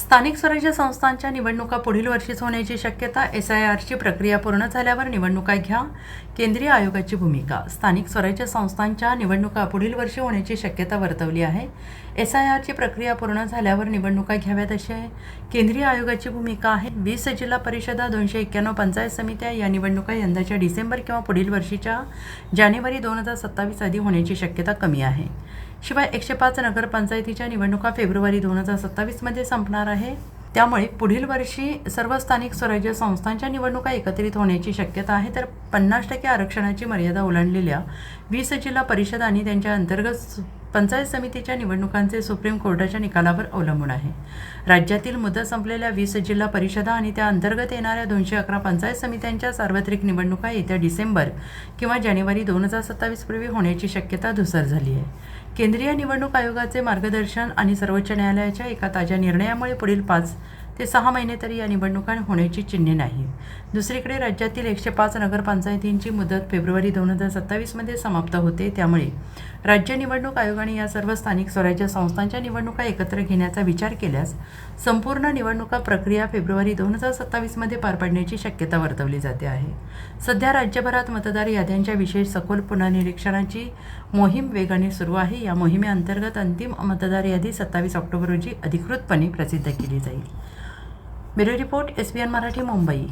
स्थानिक स्वराज्य संस्थांच्या निवडणुका पुढील वर्षीच होण्याची शक्यता. SIRची प्रक्रिया पूर्ण झाल्यावर निवडणुका घ्या. केंद्रीय आयोगाची भूमिका. स्थानिक स्वराज्य संस्थांच्या निवडणुका पुढील वर्षी होण्याची शक्यता वर्तवली आहे. SIRची प्रक्रिया पूर्ण झाल्यावर निवडणुका घ्याव्यात अशी केंद्रीय आयोगाची भूमिका आहे. 20 जिल्हा परिषदा, 291 पंचायत समित्या या निवडणुका यंदाच्या डिसेंबर किंवा पुढील वर्षीच्या जानेवारी 2027 आधी होण्याची शक्यता कमी आहे. शिवाय 105 नगरपंचायतीच्या निवडणुका फेब्रुवारी 2027 मध्ये संपणार आहे. त्यामुळे पुढील वर्षी सर्व स्थानिक स्वराज्य संस्थांच्या निवडणुका एकत्रित होण्याची शक्यता आहे. तर 50% आरक्षणाची मर्यादा ओलांडलेल्या 20 जिल्हा परिषद आणि त्यांच्या अंतर्गत पंचायत समितीच्या निवडणुकांचे सुप्रीम कोर्टाच्या निकालावर अवलंबून आहे. राज्यातील मुदत संपलेल्या 20 जिल्हा परिषदा आणि त्या अंतर्गत येणाऱ्या 211 पंचायत समित्यांच्या सार्वत्रिक निवडणुका येत्या डिसेंबर किंवा जानेवारी 2027 पूर्वी होण्याची शक्यता धूसर झाली आहे. केंद्रीय निवडणूक आयोगाचे मार्गदर्शन आणि सर्वोच्च न्यायालयाच्या एका ताज्या निर्णयामुळे पुढील 5 ते 6 महिने तरी या निवडणुका होण्याची चिन्हे नाही. दुसरीकडे राज्यातील 105 नगरपंचायतींची मुदत फेब्रुवारी 2027 मध्ये समाप्त होते. त्यामुळे राज्य निवडणूक आयोगाने या सर्व स्थानिक स्वराज्य संस्थांच्या निवडणुका एकत्र घेण्याचा विचार केल्यास संपूर्ण निवडणुका प्रक्रिया फेब्रुवारी 2027 मध्ये पार पडण्याची शक्यता वर्तवली जाते आहे. सध्या राज्यभरात मतदार याद्यांच्या विशेष सखोल पुनर्निरीक्षणाची मोहीम वेगाने सुरू आहे. या मोहिमेअंतर्गत अंतिम मतदार यादी 27 ऑक्टोबर रोजी अधिकृतपणे प्रसिद्ध केली जाईल. Bureau report, SBN Marathi, Mumbai.